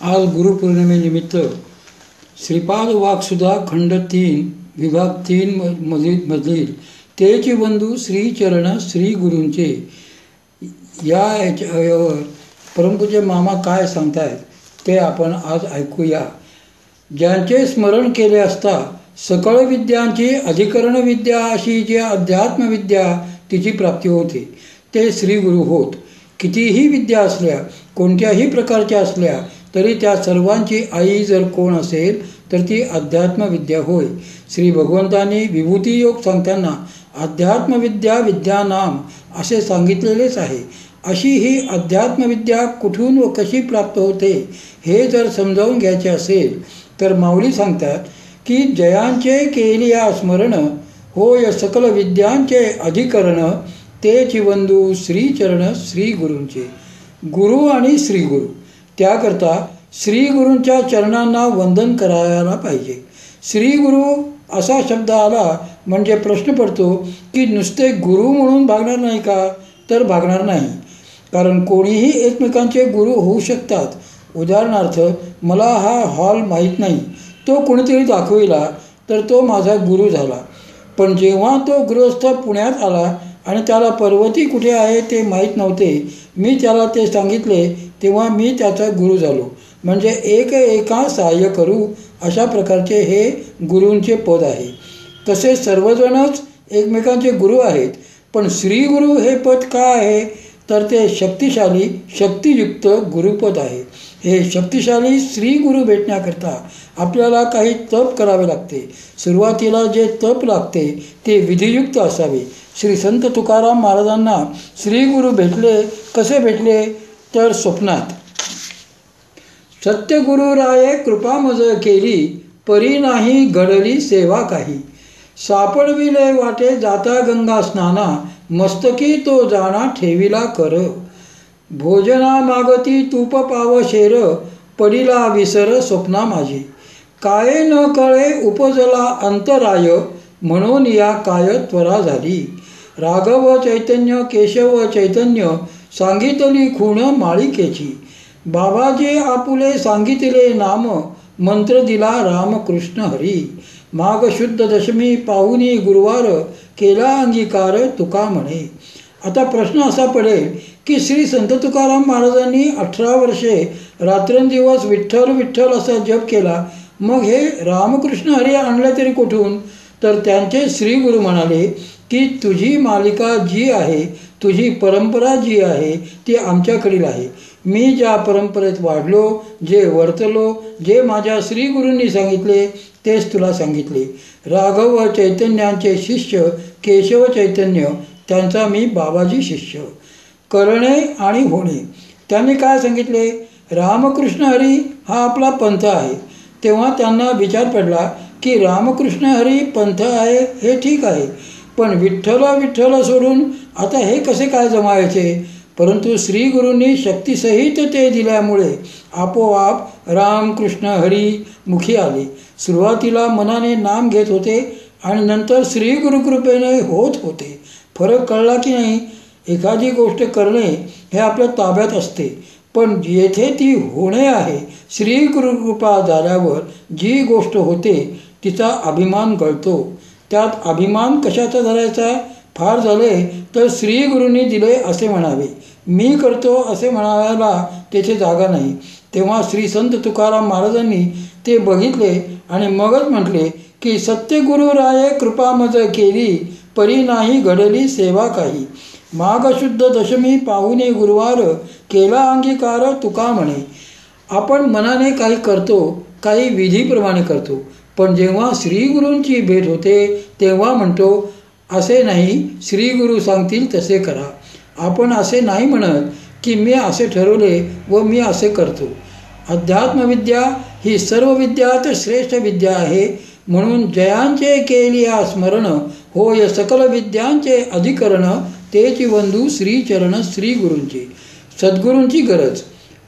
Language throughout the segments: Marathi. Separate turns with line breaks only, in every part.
आज गुरुपौर्णिमेनिमित्त श्रीपाद वाक्सुधा खंड 3 विभाग 3 मधील तेची बंधू श्रीचरण श्री गुरूंचे यावर परमपूज्य मामा काय सांगतायत ते आपण आज ऐकूया. ज्यांचे स्मरण केले असता सकळ विद्यांची अधिकरण विद्या अशी जी अध्यात्मविद्या तिची प्राप्ती होते ते श्रीगुरु होत. कितीही विद्या असल्या, कोणत्याही प्रकारच्या असल्या तरी त्या सर्वांची आई जर कोण असेल तर ती अध्यात्मविद्या होय. श्री भगवंतांनी विभूती योग सांगताना अध्यात्मविद्या विद्यानाम असे सांगितलेलेच आहे. अशी ही अध्यात्मविद्या कुठून व कशी प्राप्त होते हे जर समजावून घ्यायचे असेल तर माऊली सांगतात की जयांचे केलिया स्मरण होय सकल विद्यांचे अधिकरण तेची बंधू श्रीचरण श्री गुरूंचे. गुरु आणि श्रीगुरु त्याकरता श्रीगुरूंच्या चरणांना वंदन करायला पाहिजे. श्रीगुरु असा शब्द आला म्हणजे प्रश्न पडतो की नुसते गुरु म्हणून भागणार नाही का? तर भागणार नाही. कारण कोणीही एकमेकांचे गुरु होऊ शकतात. उदाहरणार्थ मला हा हॉल माहीत नाही, तो कोणीतरी दाखविला तर तो माझा गुरु झाला. पण जेव्हा तो गृहस्थ पुण्यात आला आणि त्याला पर्वती कुठे आहे ते माहीत नव्हते, मी त्याला ते सांगितले तेव्हा मी त्याचा गुरु झालो. म्हणजे एका सहाय्य करू अशा प्रकारचे हे गुरूंचे पद आहे. तसे सर्वजणच एकमेकांचे गुरु आहेत. पण श्रीगुरु हे पद काय आहे तर ते शक्तिशाली शक्तियुक्त गुरुपद आहे. हे शक्तिशाली श्रीगुरु भेटण्याकरता आपल्याला काही तप करावे लागते. सुरुवातीला जे तप लागते ते विधियुक्त असावे. श्री संत तुकाराम महाराजांना श्रीगुरु भेटले. कसे भेटले तर स्वप्नात. सत्यगुरु राये कृपा मज केली परी नाही घडली सेवा काही. सापडविले वाटे जाता गंगा स्नाना मस्तकी तो जाणा ठेविला कर. भोजना मागती तूप पाव शेर पडिला विसर स्वप्ना माझी. काय न कळे उपजला अंतराय म्हणून या काय त्वरा झाली. राघव चैतन्य केशव चैतन्य सांगितली खूण माळिकेची. बाबाजी आपुले सांगितले नाम मंत्र दिला रामकृष्ण हरी. माघ शुद्ध दशमी पाहुनी गुरुवार केला अंगीकार तुका म्हणे. आता प्रश्न असा पडेल की श्री संत तुकाराम महाराजांनी 18 वर्षे रात्रंदिवस विठ्ठल विठ्ठल असा जप केला, मग हे रामकृष्ण हरी आणले तरी कुठून? तर त्यांचे श्रीगुरु म्हणाले की तुझी मालिका जी आहे, तुझी परंपरा जी आहे ती आमच्याकडील आहे. मी ज्या परंपरेत वाढलो, जे वर्तलो, जे माझ्या श्रीगुरूंनी सांगितले तेच तुला सांगितले. राघव चैतन्यांचे शिष्य केशव चैतन्य त्यांचा मी बाबाजी शिष्य. करणे आणि होणे त्यांनी काय सांगितले? रामकृष्ण हरी हा आपला पंथ आहे. तेव्हा त्यांना विचार पडला की रामकृष्ण हरी पंथ आहे हे ठीक आहे, पण विठ्ठल विठ्ठल सोडून आता हे कसे काय जमायचे? परंतु श्रीगुरूंनी शक्तीसहित ते दिल्यामुळे आपोआप रामकृष्ण हरी मुखी आले. सुरुवातीला मनाने नाम घेत होते आणि नंतर श्रीगुरुकृपेने होत होते. फरक कळला की नाही? एखादी गोष्ट करणे हे आपल्या ताब्यात असते, पण येथे ती होणे आहे. श्रीगुरुकृपा झाल्यावर जी गोष्ट होते तिचा अभिमान कळतो. त्यात अभिमान कशाचा धरायचा? फार झाले तर श्रीगुरूंनी दिले असे म्हणावे. मी करतो असे म्हणायला तेथे जागा नाही. तेव्हा श्री संत तुकाराम महाराजांनी ते बघितले आणि मगच म्हटले की सत्यगुरु राये कृपा मज केली परी नाही घडली सेवा काही. माघ शुद्ध दशमी पाहुणे गुरुवार केला अंगीकार तुका म्हणे. आपण मनाने काही करतो, काही विधीप्रमाणे करतो, पण जेव्हा श्रीगुरूंची भेट होते तेव्हा म्हणतो असे नाही, श्रीगुरू सांगतील तसे करा. आपण असे नाही म्हणत की मी असे ठरवले व मी असे करतो. अध्यात्मविद्या ही सर्व विद्यात श्रेष्ठ विद्या आहे. म्हणून जयांचे केलिया स्मरण होय सकल विद्यांचे अधिकरण तेची बंधू श्रीचरण श्रीगुरूंचे. सद्गुरूंची गरज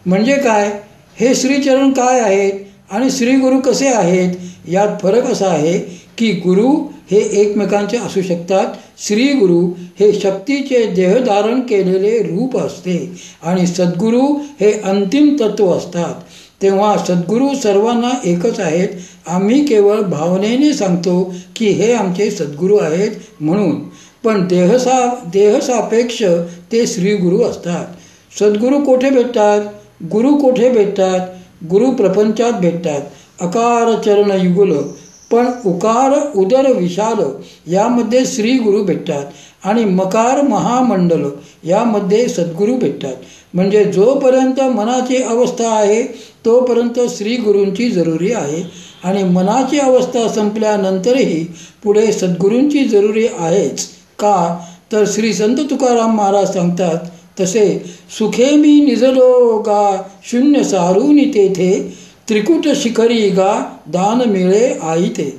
म्हणजे काय? हे श्रीचरण काय आहेत आणि श्रीगुरू कसे आहेत? यात फरक असा आहे की गुरु हे एकमेकांचे असू शकतात. श्रीगुरु हे शक्तीचे देहधारण केलेले रूप असते आणि सद्गुरू हे अंतिम तत्व असतात. तेव्हा सद्गुरू सर्वांना एकच आहेत. आम्ही केवळ भावनेने सांगतो की हे आमचे सद्गुरू आहेत म्हणून. पण देहसापेक्ष ते श्रीगुरू असतात. सद्गुरू कोठे भेटतात? गुरु कोठे भेटतात? गुरु प्रपंचात भेटतात. अकार चरण युगुल पण उकार उदर विशाल यामध्ये श्रीगुरू भेटतात. आणि मकार महामंडल यामध्ये सद्गुरू भेटतात. म्हणजे जोपर्यंत मनाची अवस्था आहे तोपर्यंत श्रीगुरूंची जरुरी आहे. आणि मनाची अवस्था संपल्यानंतरही पुढे सद्गुरूंची जरुरी आहेच. का तर श्री संत तुकाराम महाराज सांगतात तसे, सुखे मी निजलो गा शून्य सारून तेथे, त्रिकुट शिखरी गा दान मिळे आई ते.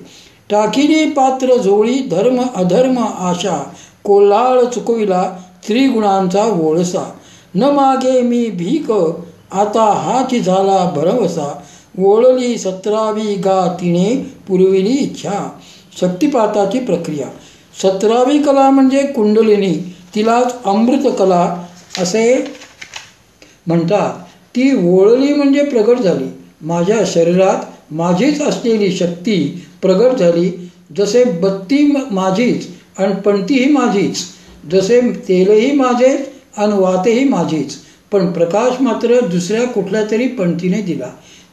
टाकिली पात्र झोळी धर्म अधर्म आशा, कोल्हाळ चुकविला त्रिगुणांचा वोळसा. न मागे मी भीक आता हाची झाला भरवसा, वोळली 17वी गा तिने पुरविली इच्छा. शक्तिपाताची प्रक्रिया. 17वी कला म्हणजे कुंडलिनी, तिलाच अमृत कला असे म्हणतात. ती वोळली म्हणजे प्रगट झाली. माझ्या शरीरात माझीच असलेली शक्ती प्रगट झाली. जसे बत्ती माझीच आणि पणतीही माझीच, जसे तेलही माझेच आणि वातेही माझीच, पण प्रकाश मात्र दुसऱ्या कुठल्या तरी पणतीने दिला.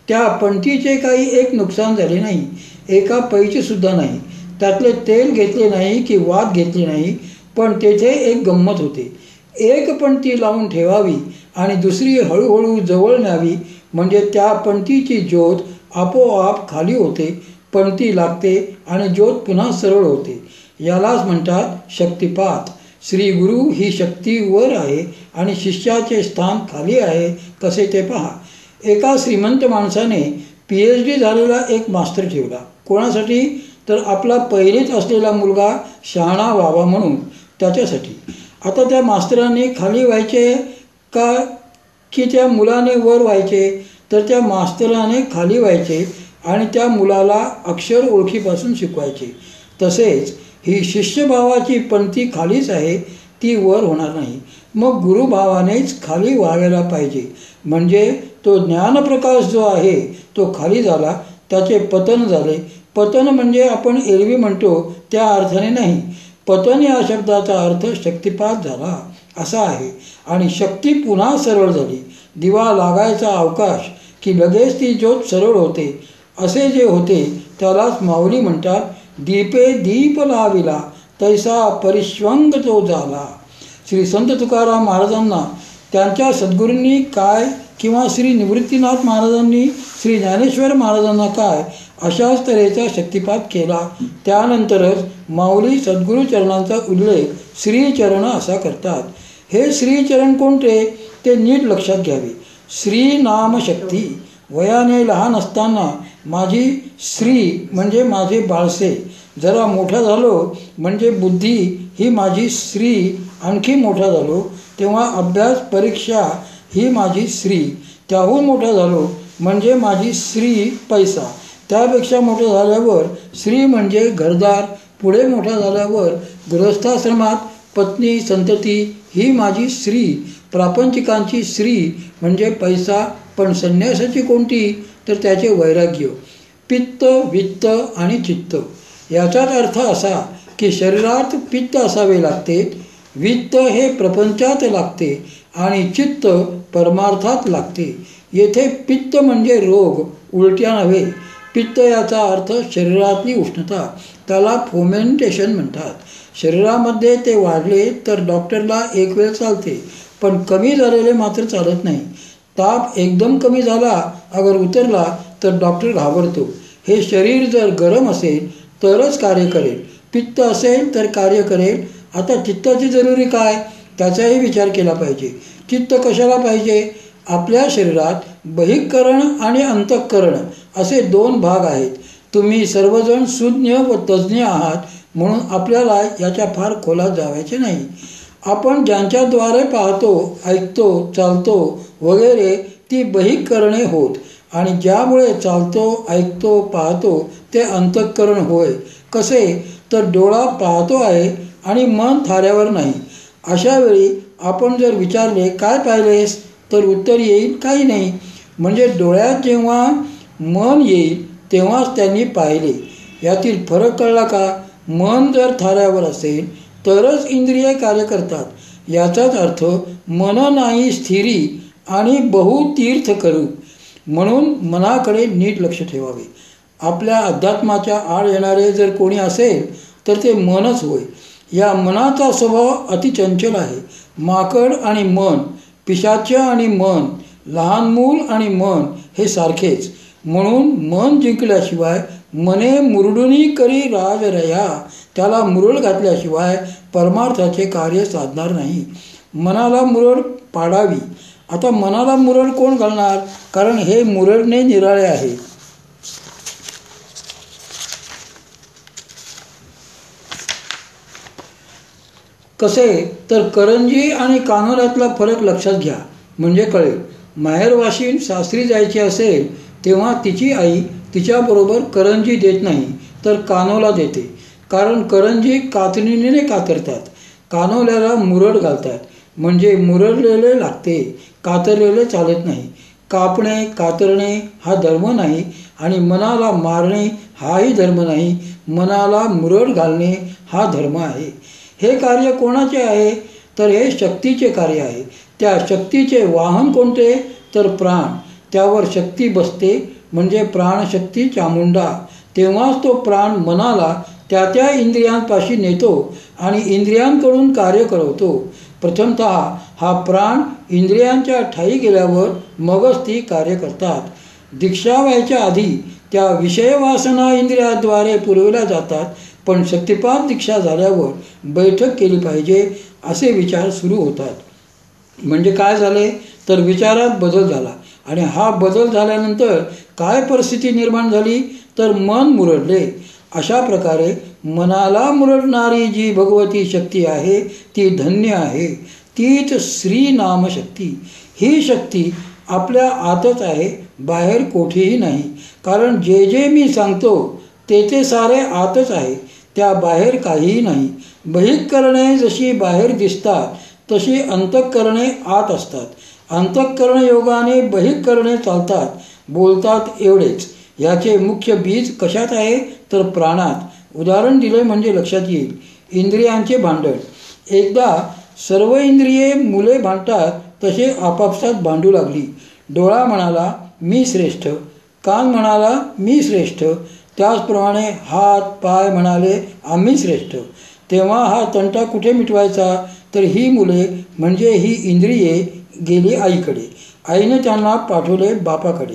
त्या पणतीचे काही एक नुकसान झाले नाही, एका पैसे सुद्धा नाही. त्यातले तेल घेतले नाही की वात घेतली नाही. पण तेथे एक गंमत होते. एक पणती लावून ठेवावी आणि दुसरी हळूहळू जवळ न्यावी, म्हणजे त्या पणतीची ज्योत आपोआप खाली होते, पणती लागते आणि ज्योत पुन्हा सरळ होते. यालाच म्हणतात शक्तिपात. श्री गुरु ही शक्ती वर आहे आणि शिष्याचे स्थान खाली आहे. कसे ते पहा. एका श्रीमंत माणसाने PhD झालेला एक मास्तर ठेवला. कोणासाठी? तर आपला पहिलीच असलेला मुलगा शहाणा व्हावा म्हणून, त्याच्यासाठी. आता त्या मास्तराने खाली व्हायचे का की त्या मुलाने वर व्हायचे? तर त्या मास्तराने खाली व्हायचे आणि त्या मुलाला अक्षर ओळखीपासून शिकवायचे. तसेच ही शिष्यभावाची पणती खालीच आहे, ती वर होणार नाही. मग गुरुभावानेच खाली व्हायला पाहिजे. म्हणजे तो ज्ञानप्रकाश जो आहे तो खाली झाला, त्याचे पतन झाले. पतन म्हणजे आपण एरवी म्हणतो त्या अर्थाने नाही. पतन या शब्दाचा अर्थ शक्तिपात झाला असा आहे. आणि शक्ती पुन्हा सरळ झाली. दिवा लागायचा अवकाश की लगेच ती ज्योत सरळ होते, असे जे होते त्यालाच माऊली म्हणतात. दीपे दीप लाविला तैसा परिश्वंग तो झाला. श्री संत तुकाराम महाराजांना त्यांच्या सद्गुरूंनी काय किंवा श्री निवृत्तीनाथ महाराजांनी श्री ज्ञानेश्वर महाराजांना काय अशाच तऱ्हेचा शक्तिपात केला. त्यानंतरच माऊली सद्गुरूचरणांचा उल्लेख श्रीचरण असा करतात. हे श्रीचरण कोणते ते नीट लक्षात घ्यावे. श्री नाम शक्ती. वयाने लहान असताना माझी श्री म्हणजे माझे बाळसे, जरा मोठा झालो म्हणजे बुद्धी ही माझी श्री, आणखी मोठा झालो तेव्हा अभ्यास परीक्षा ही माझी श्री, त्याहून मोठा झालो म्हणजे माझी श्री पैसा, त्यापेक्षा मोठं झाल्यावर श्री म्हणजे घरदार, पुढे मोठा झाल्यावर गृहस्थाश्रमात पत्नी संतती ही माझी श्री, प्रापंचिकांची श्री म्हणजे पैसा. पण संन्यासाची कोणती? तर त्याचे वैराग्य. पित्त, वित्त आणि चित्त याचाच अर्थ असा की शरीरात पित्त असावे लागते, वित्त हे प्रपंचात लागते आणि चित्त परमार्थात लागते. येथे पित्त म्हणजे रोग, उलट्या नव्हे. पित्त याचा अर्थ शरीरातली उष्णता, त्याला फोमेंटेशन म्हणतात. शरीरामध्ये ते वाढले तर डॉक्टरला एक वेळ चालते, पण कमी झालेले मात्र चालत नाही. ताप एकदम कमी झाला अगर उतरला तर डॉक्टर घाबरतो. हे शरीर जर गरम असेल तरच कार्य करेल, पित्त असेल तर कार्य करेल. आता चित्ताची जरुरी काय त्याचाही विचार केला पाहिजे. चित्त कशाला पाहिजे? आपल्या शरीरात बहिःकरण आणि अंतःकरण असे 2 भाग आहेत. तुम्ही सर्वजण सुज्ञ व तज्ज्ञ आहात म्हणून आपल्याला याच्या फार खोलात जावायचे नाही. आपण ज्यांच्याद्वारे पाहतो, ऐकतो, चालतो वगैरे ती बहिःकरणे होत आणि ज्यामुळे चालतो, ऐकतो, पाहतो ते अंतःकरण होय. कसे? तर डोळा पाहतो आहे आणि मन थाऱ्यावर नाही. अशा वेळी आपण जर विचारले काय पाहिलेस तर उत्तर येईल काही नाही. म्हणजे डोळ्यात जेव्हा मन येईल तेव्हाच त्यांनी पाहिले. यातील फरक कळला का? मन जर थाऱ्यावर असेल तरच इंद्रिये कार्य करतात. याचाच अर्थ मन नाही स्थिरी आणि बहुतीर्थ करू. म्हणून मनाकडे नीट लक्ष ठेवावे. आपल्या अध्यात्माच्या आड येणारे जर कोणी असेल तर ते मनच होय. या मनाचा स्वभाव अतिचंचल आहे. माकड आणि मन, पिशाच आणि मन, लहान मूल आणि मन हे सारखेच. म्हणून मन जिंकल्याशिवाय मने मुरडुनी करी राजरया, त्याला मुरड घातल्याशिवाय परमार्थाचे कार्य साधणार नाही. मनाला मुरड पाडावी. आता मनाला मुरड कोण घालणार? कारण हे मुरडणे निराळे आहे. कसे तर करंजी आणि कानोल्यातला फरक लक्षात घ्या म्हणजे कळेल. माहेरवाशीन सासरी जायची असेल तेव्हा तिची आई तिच्याबरोबर करंजी देत नाही तर कानोला देते. कारण करंजी कातणीने कातरतात, कानोल्याला मुरड घालतात. म्हणजे मुरडलेले लागते, कातरलेले चालत नाही. कापणे कातरणे हा धर्म नाही आणि मनाला मारणे हाही धर्म नाही. मनाला मुरड घालणे हा धर्म आहे. हे कार्य कोणाचे आहे? तर हे शक्तीचे कार्य आहे. त्या शक्तीचे वाहन कोणते? तर प्राण. त्यावर शक्ती बसते म्हणजे प्राणशक्ती चामुंडा. तेव्हाच तो प्राण मनाला त्या त्या इंद्रियांपाशी नेतो आणि इंद्रियांकडून कार्य करवतो. प्रथमतः हा प्राण इंद्रियांच्या ठायी गेल्यावर मगच ती कार्य करतात. दीक्षा व्हायच्या आधी त्या विषयवासना इंद्रियाद्वारे पुरविल्या जातात. पण शक्तिपात दीक्षा झाल्यावर बैठक केली पाहिजे असे विचार सुरू होतात. म्हणजे काय झाले तर विचारात बदल झाला. आणि हा बदल झाल्यानंतर काय परिस्थिती निर्माण झाली तर मन मुरडले. अशा प्रकारे मनाला मुरडणारी जी भगवती शक्ती आहे ती धन्य आहे. तीच श्री नामशक्ती. ही शक्ती आपल्या आतच आहे, बाहेर कोठेही नाही. कारण जे जे मी सांगतो ते ते सारे आतच आहे, त्या बाहेर काहीही नाही. बहिःकरणे जशी बाहेर दिसतात तशी अंतःकरणे आत असतात. अंतःकरण योगाने बहिःकरणे चालतात, बोलतात एवढेच. याचे मुख्य बीज कशात आहे तर प्राणात. उदाहरण दिले म्हणजे लक्षात येईल. इंद्रियांचे भांडण. एकदा सर्व इंद्रिये मुले भांडतात तसे आपापसात भांडू लागली. डोळा म्हणाला मी श्रेष्ठ, कान म्हणाला मी श्रेष्ठ, त्याचप्रमाणे हात पाय म्हणाले आम्ही श्रेष्ठ. तेव्हा हा तंटा कुठे मिटवायचा तर ही मुले म्हणजे ही इंद्रिये गेली आईकडे. आईने त्यांना पाठवले बापाकडे.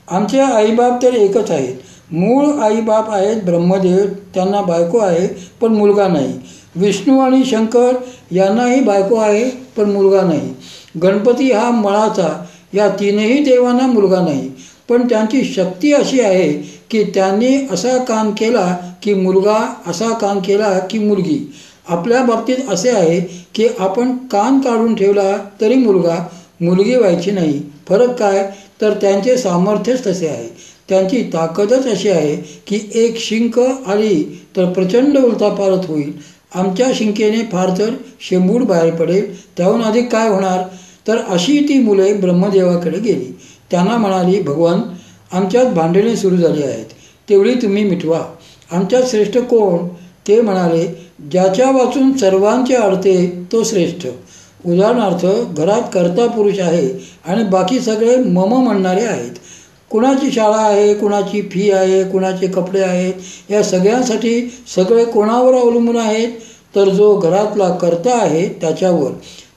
आमचे आईबाप तर एकच आहेत. मूळ आईबाप आहेत ब्रह्मदेव, त्यांना बायको आहे पण मुलगा नाही. विष्णू आणि शंकर यांनाही बायको आहे पण मुलगा नाही. गणपती हा मळाचा, या तीनही देवांना मुलगा नाही. पण त्यांची शक्ती अशी आहे की त्यांनी असा काम केला की मुलगा, असा काम केला की मुलगी. आपल्या बाबतीत असे आहे की आपण कान काढून ठेवला तरी मुलगा, मुलगी व्हायची नाही. फरक काय तर त्यांचे सामर्थ्यच तसे आहे. त्यांची ताकदच अशी आहे की एक शिंक आली तर प्रचंड उलथापालथ होईल. आमच्या शिंकेने फार तर शेंबूड बाहेर पडेल, त्याहून अधिक काय होणार. तर अशी ती मुले ब्रह्मदेवाकडे गेली. त्यांना म्हणाली भगवान, आमच्यात भांडणे सुरू झाली आहेत, तेवढी तुम्ही मिटवा. आमच्यात श्रेष्ठ कोण? ते म्हणाले ज्याच्या वाचून सर्वांचे अडते तो श्रेष्ठ. उदाहरणार्थ घरात कर्ता पुरुष आहे आणि बाकी सगळे मम म्हणणारे आहेत. कुणाची शाळा आहे, कुणाची फी आहे, कुणाचे कपडे आहेत, या सगळ्यांसाठी सगळे कोणावर अवलंबून आहेत तर जो घरातला कर्ता आहे त्याच्यावर.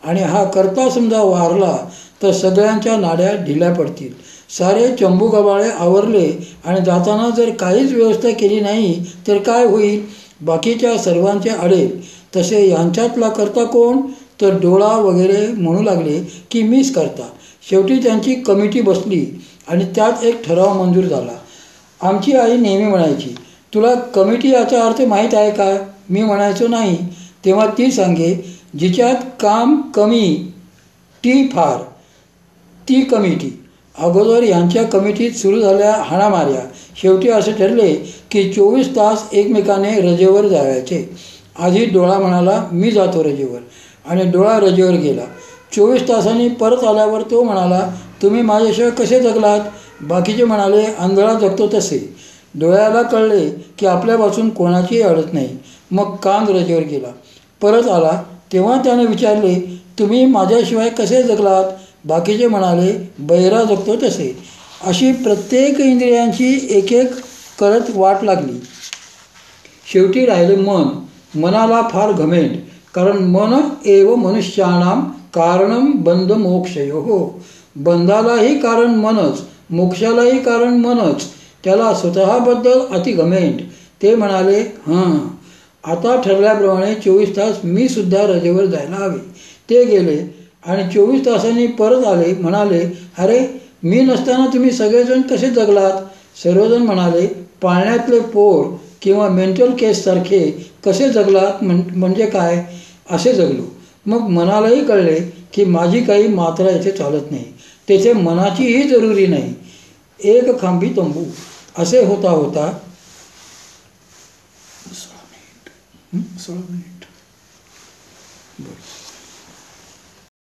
आणि हा कर्ता समजा वारला तर सगळ्यांच्या नाड्या ढिल्या पडतील. सारे चंबूगबाळे आवरले आणि जाताना जर काहीच व्यवस्था केली नाही तर काय होईल? बाकीच्या सर्वांचे अडेल. तसे यांच्यातला कर्ता कोण तर डोळा वगैरे म्हणू लागले की मीच करता. शेवटी त्यांची कमिटी बसली आणि त्यात एक ठराव मंजूर झाला. आमची आई नेहमी म्हणायची तुला कमिटी याचा अर्थ माहीत आहे का? मी म्हणायचो नाही. तेव्हा ती सांगे जिच्यात काम कमी ती फार, ती कमिटी. अगोदर यांच्या कमिटीत सुरू झाल्या हाणामाऱ्या. शेवटी असे ठरले की 24 तास एकमेकाने रजेवर जायचे. आधी डोळा म्हणाला मी जातो रजेवर आणि डोळा रजेवर गेला. 24 तासांनी परत आल्यावर तो म्हणाला, तुम्ही माझ्याशिवाय कसे जगलात? बाकीचे म्हणाले, आंधळा जगतो तसे. डोळ्याला कळले की आपल्यापासून कोणाचीही अडत नाही. मग कान रजेवर गेला. परत आला तेव्हा त्याने विचारले, तुम्ही माझ्याशिवाय कसे जगलात? बाकीचे म्हणाले, बहिरा जगतो तसे. अशी प्रत्येक इंद्रियांची एक एक करत वाट लागली. शेवटी राहिले मन. मनाला फार घमेंड, कारण मन एव मनुष्याणाम कारणम बंध मोक्षयोः. बंधालाही कारण मनच, मोक्षालाही कारण मनच. त्याला स्वतःबद्दल अति घमेंड. ते म्हणाले, आता ठरल्याप्रमाणे 24 तास मी सुद्धा रजेवर जायला हवे. ते गेले आणि 24 तासांनी परत आले. म्हणाले, अरे मी नसताना तुम्ही सगळेजण कसे जगलात? सर्वजण म्हणाले, पाळण्यातले पोर किंवा मेंटल केससारखे कसे जगलात म्हणजे काय? असे जगलो. मग मनालाही कळले की माझी काही मात्रा येथे चालत नाही, तेथे मनाचीही जरुरी नाही. एक खांबी तंबू. असे होता होता 16 मिनिट